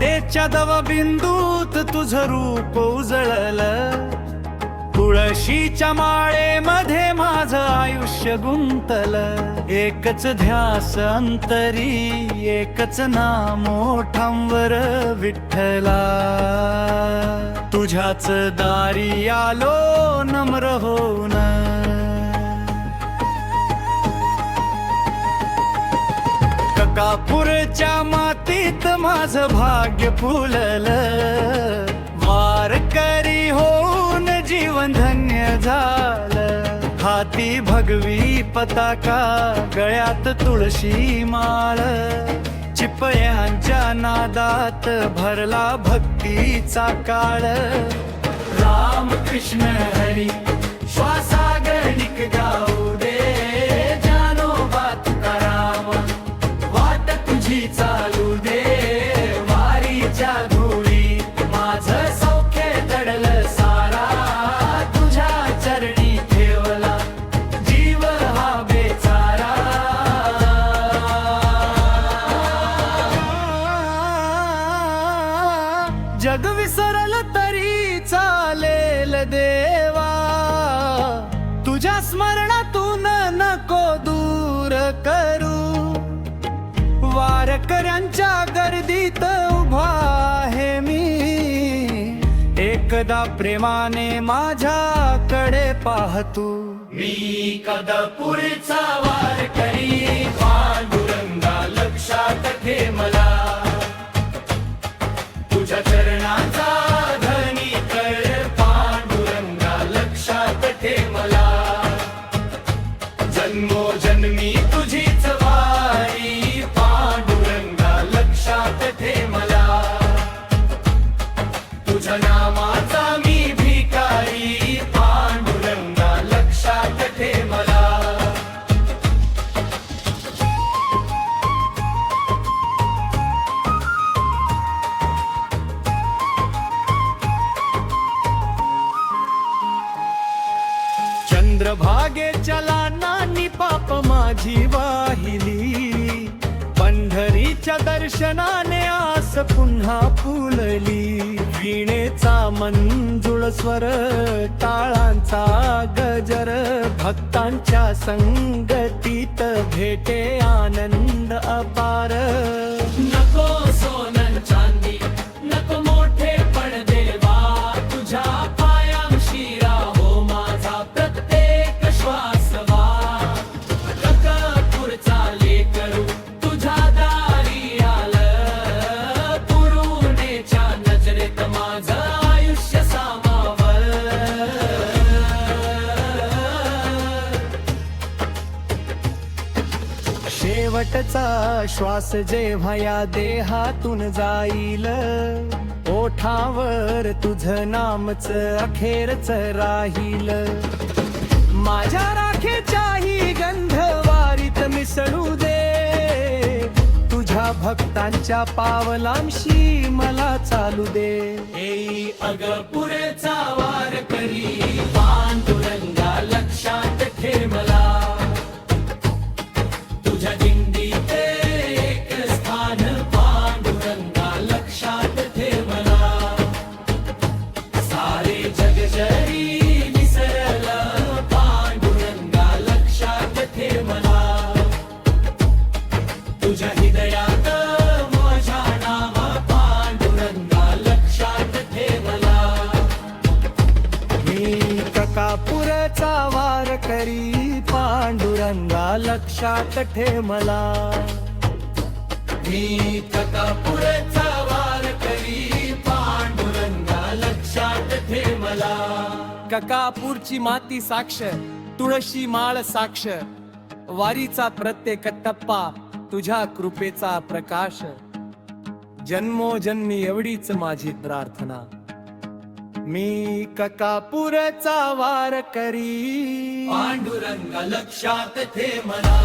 वाटेच्या दवबिंदूत तुझं रूप उजळलं, तुळशीच्या माळेमध्ये माझं आयुष्य गुंतलं. एकच ध्यास अंतरी, एकच नाम ओठांवर विठ्ठला. तुझ्याच दारी आलो नम्र होऊन, ककापूरच्या मातीत माझं भाग्य फुललं. वारकरी होऊन जीवन धन्य झालं. हाती भगवी पताका, गळ्यात तुळशी माळ. चिपळ्यांच्या नादात भरला भक्तीचा काळ. राम कृष्ण हरी श्वासागणिक गाऊ दे. जानोबा तुकाराम वाट तुझी चालू दे. वारीच्या धुळी माझं सौख्य दडलं सारा. तुझ्या चरणी ठेवला जीव हा बेचारा. जग विसरल तरी चालेल देवा, तुझ्या स्मरणातून नको दूर करू. वारकऱ्यांच्या गर्दीत उभा आहे मी, एकदा प्रेमाने माझ्याकडे पाहतू. मी कदपुरचा वारकरी, पांडुरंगा लक्षात ठे मला. तुझ्या चरणाचा धनी कर, पांडुरंगा लक्षात ठे मला. जन्मोजन्मी तुझीच वारी, पांडुरंगा लक्षात ठे मला. तुझ्या नामाचा मी भिकारी, पांडुरंगा लक्षात ठे मला. चंद्रभागेच्या लानांनी पाप माझी वाहिली. पंढरीच्या दर्शनाने आस पुन्हा फुलली. वीणेचा मंजुळ स्वर, टाळांचा गजर. भक्तांच्या संगतीत भेटे आनंद अपार. नको सोनं चांदी, नको मोठे पण देवा. तुझ्या पायांशी राहो माझा प्रत्येक श्वास वा. ककापूरचा लेकरू तुझ्या दारी आलं. पुरुणेच्या नजरेत माझं आयुष्य सामावं. शेवटचा श्वास जेव्हा या देहातून जाईल, ओठावर तुझं नामच अखेरच राहील. माझ्या राखेच्याही गंध वारीत मिसळू दे. तुझ्या भक्तांच्या पावलांशी मला चालू दे. ए अगपुरचा वारकरी, पांडुरंगा लक्षात ठे मला. तुझ्या दिंडीत एक स्थान, पांडुरंगा लक्षात ठे मला. सारे जग जरी विसरलं, पांडुरंगा लक्षात ठे मला. तुझ्या हृदयात माझ्या नाव, पांडुरंगा लक्षात ठे मला. मी ककापूरचा वारकरी, पांडुरंगा लक्षात ठे मला. मी ककापूरचा वारकरी, पांडुरंगा लक्षात ठे मला. ककापूरची माती साक्ष, तुळशी माळ साक्ष. वारीचा प्रत्येक टप्पा तुझ्या कृपेचा प्रकाश. जन्मोजन्मी एवढीच माझी प्रार्थना. मी ककापूरचा वारकरी, पांडुरंगा लक्षात ठे मला.